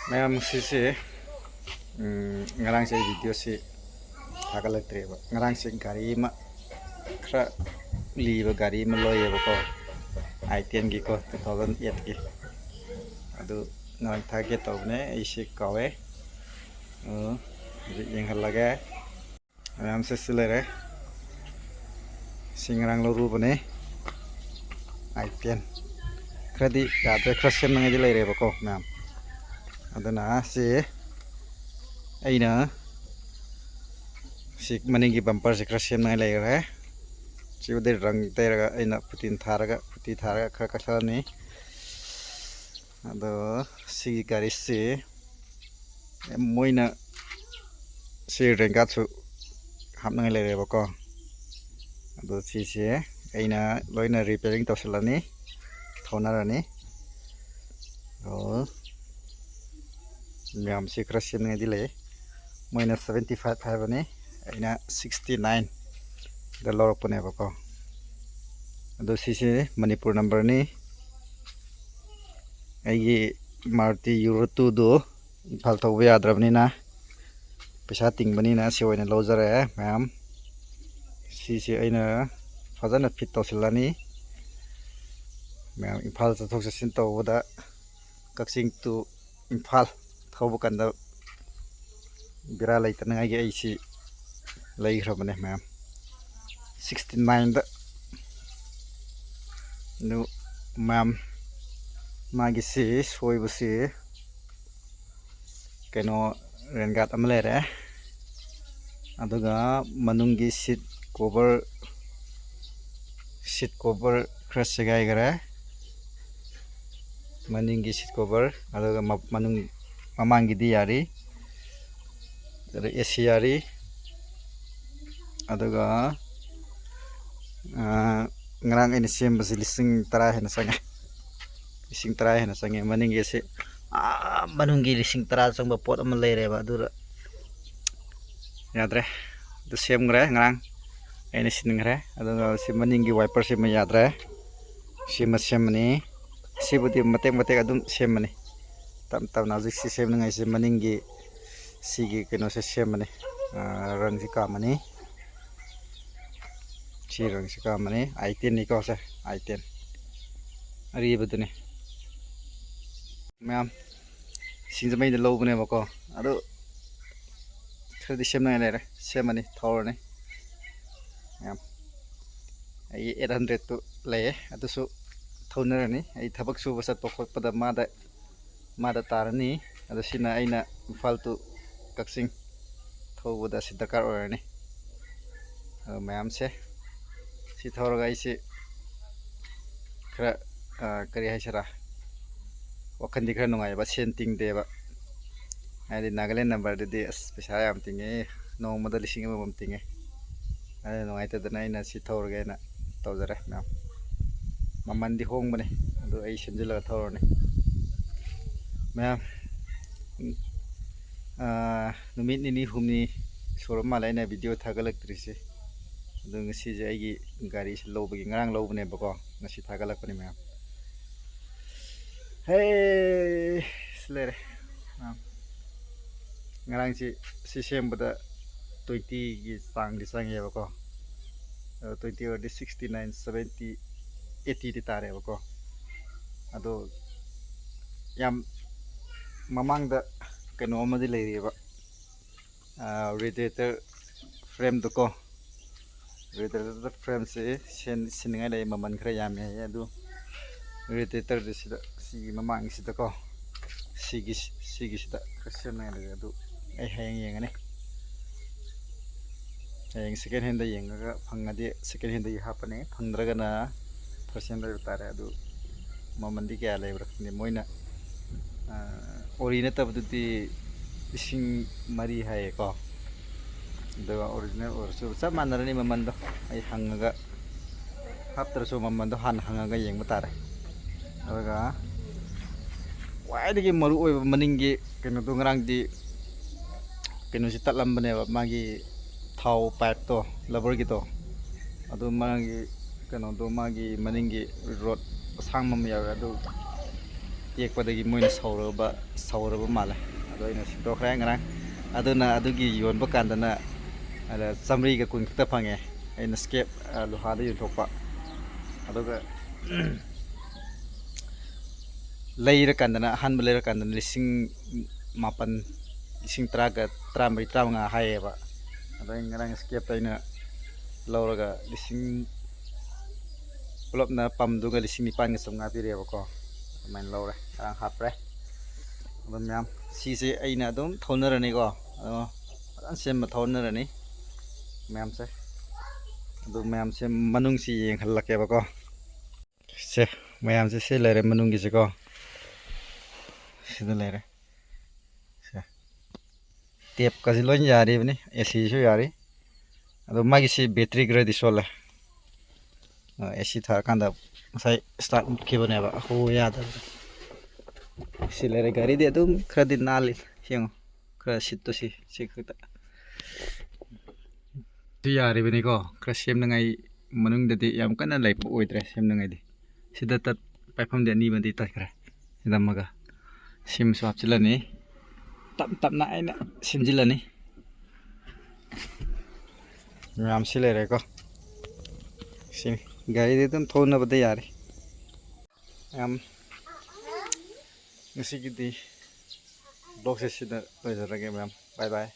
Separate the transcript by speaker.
Speaker 1: Memang sisi ngarang saya video si thagalat reba ngarang sing gari ma khra liba gari ma loye ba ko I10 gi ko 2008 gi adu ngarang thage tawne isi kawe yang halaga memang sesilere singrang lo rupa ne I10 kredi gadre krasem ngi lere ba ko memang adana si aina si maningi bumper si krasem ngai lere si ude rang teraga aina puti tharaga kha kasani ado si garis si moina si rengat su hapngai lere ba ko ado si aina loina repairing toselani thonarani Miam si krasem ngai dile moina 75 habani aina 69 the lor pune ba ko ado si manipur number ni aigi Maruti Euro 2 do phal tho ya drabni na pesa ting bani na si oina lojare ma'am si aina fazana fit tosilani ma'am imphal sa thok sin to da kaksing to imphal thaubu kanda bira lai tan ngai ai si lai khrabane ma'am 69 da no ma'am magi si soibu si keno rengat amlere aduga manungi seat cover crash gai gara maningi seat cover aduga manung mamangi di yari dari AC yari aduga ngarang ini sim basi lising terakhir na sange maningi si manunggi lising terakhir sang bapot amalere ba dura yadre du sim ngre ngarang ini sin ngre aduga si maningi wiper si yadre si masem ni si budi matek adum sem ni tam nazik si sem ngai si maningi sigi keno se sem ni rang si kamani si rang si kamani I10 ni ko se I10 ari budune ma'am sinjamai de low bune ba ko ado khadi sem ngai lere sem ani thor ni ma'am ai 800 to le adu su thoner ni ai thabak su basat pokot pada mada tarani adu sina aina faltu kaksing thobuda si dakar orani ma'am se si thor gai si kra kari haisara wakan dikra nungai ba senting de ba ai Nagaland number de as pesa yam tinge no modal lising mo tinge ai nungai ta dana ina si thor gai na tawjare ma'am maman di hong bane adu ai semjila thor ni ma'am numit ni humni sorom malai na video thagalak trisi adu ngasi je ai gari se lobagi ngarang lobne bako ngasi thagalak pani ma'am hey slere ma'am ngarang si sem bada 20 gi sang di sang ye bako 20 or 69 70 80 di tare bako ado yam mamang da keno amadi leiri ba radiator frame to ko radiator frame se siningai dai maman khra yam ye adu radiator de si mamang si to ko sigi sida khasem nai le adu ai hayang yeng ani hayang second hand da yeng ga phangadi second hand da hapane phandraga na percent da tare adu mamandi kya le brakni moina original tabdi ising mari hai ko the original or so sa manarani mamando ai hangaga haptar so mamando hangaga yeng batare aga wai digi maru oi maningi keno to ngrang di keno si tatlam bane magi thau pipe to labor gi to adu magi keno do magi maningi road sang mam ya adu ꯌꯦꯛꯄꯗꯒꯤ ꯃꯣꯏꯅ ꯁꯧꯔꯕ ꯃꯥꯜꯂꯦ ꯑꯗꯣ ꯑꯩꯅ ꯁꯤꯟꯗꯣꯛꯈ꯭ꯔꯦ ꯉꯔꯥꯡ ꯑꯗꯨꯅ ꯑꯗꯨꯒꯤ ꯌꯣꯟꯕ ꯀꯥꯟꯗꯅ ꯑꯗ 100ꯒ 10 ꯈꯛꯇ ꯐꯪꯉꯦ ꯑꯩꯅ ꯁ꯭ꯀꯦꯞ ꯂꯨꯍꯥꯗ ꯌꯣꯟꯊꯣꯛꯄ ꯑꯗꯨꯒ ꯂꯩꯔꯀꯥꯟꯗꯅ ꯑꯍꯥꯟꯕ ꯂꯩꯔꯀꯥꯟꯗꯅ 7,000 10,000ꯒ 13,000 ꯍꯥꯏꯌꯦꯕ ꯑꯗꯣ ꯑꯩ ꯉꯔꯥꯡ ꯁ꯭ꯀꯦꯞꯇ ꯑꯩꯅ ꯂꯧꯔꯒ ꯄꯨꯂꯞꯅ ꯄꯝꯗꯨꯒ 9,900 ꯄꯤꯔꯦꯕꯀꯣ ꯑꯗꯨꯃꯥꯏꯅ ꯂꯧꯔꯦ ꯉꯔꯥꯡ ꯍꯥꯞꯄ꯭ꯔꯦ ꯑꯗꯨ ꯃꯌꯥꯝ ꯁꯤꯁꯦ ꯑꯩꯅ ꯑꯗꯨꯝ ꯊꯧꯅꯔꯅꯤꯀꯣ ꯑꯗꯣ ꯐꯖꯅ ꯁꯦꯝꯕ ꯊꯧꯅꯔꯅꯤ ꯃꯌꯥꯝꯁꯦ ꯑꯗꯨ ꯃꯌꯥꯝꯁꯦ ꯃꯅꯨꯡꯁꯤ ꯌꯦꯡꯍꯜꯂꯛꯀꯦꯕꯀꯣ ꯁꯦ ꯃꯌꯥꯝꯁꯦ ꯁꯤ ꯂꯩꯔꯦ ꯃꯅꯨꯡꯒꯤꯁꯤꯀꯣ ꯁꯤꯗ ꯂꯩꯔꯦ ꯁꯦ ꯇꯦꯞꯀꯁꯤ ꯂꯣꯏ ꯌꯥꯔꯤꯕꯅꯤ ꯑꯦꯁꯤꯁꯨ ꯌꯥꯔꯤ ꯑꯗꯣ ꯃꯥꯒꯤꯁꯤ ꯕꯦꯇ꯭ꯔꯤ ꯈꯔꯗꯤ ꯁꯣꯜꯂꯦ ꯑꯦꯁꯤ ꯊꯥꯔꯀꯥꯟꯗ ꯉꯁꯥꯏ ꯁ꯭ꯇꯥꯔꯠ ꯃꯨꯠꯈꯤꯕꯅꯦꯕ ꯍꯣ ꯌꯥꯗꯕꯗ ꯁꯤ ꯂꯩꯔꯦ ꯒꯥꯔꯤꯗꯤ ꯑꯗꯨꯝ ꯈꯔꯗꯤ ꯅꯥꯜꯂꯤ ꯌꯦꯡꯉꯣ ꯈꯔ ꯁꯤꯠꯇꯨ ꯁꯤ ꯈꯛꯇ ꯁꯤ ꯌꯥꯔꯤꯕꯅꯤꯀꯣ ꯈꯔ ꯁꯦꯝꯅꯉꯥꯏ ꯃꯅꯨꯡꯗꯗꯤ ꯌꯥꯝ ꯀꯟꯅ ꯂꯩꯕ ꯑꯣꯏꯗ꯭ꯔꯦ ꯁꯦꯝꯅꯉꯥꯏꯗꯤ ꯁꯤꯗ ꯄꯥꯏꯐꯝꯗꯤ ꯑꯅꯤꯃꯗꯤ ꯇꯠꯈ꯭ꯔꯦ ꯁꯤꯗ ꯑꯃꯒ ꯁꯤꯃꯁꯨ ꯍꯥꯞꯆꯤꯜꯂꯅꯤ ꯇꯞꯅ ꯑꯩꯅ ꯁꯦꯝꯖꯤꯜꯂꯅꯤ ꯃꯌꯥꯝ ꯁꯤ ꯂꯩꯔꯦꯀꯣ ꯁꯤꯅꯤ ꯒꯥꯔꯤꯗꯤ ꯑꯗꯨꯝ ꯊꯧꯅꯕꯗ ꯌꯥꯔꯦ ꯌꯥꯝ ꯉꯁꯤꯒꯤꯗꯤ ꯕ꯭ꯂꯣꯛꯁꯦ ꯁꯤꯗ ꯂꯣꯏꯖꯔꯒꯦ ꯃꯌꯥꯝ ꯕꯥꯏ ꯕꯥꯏ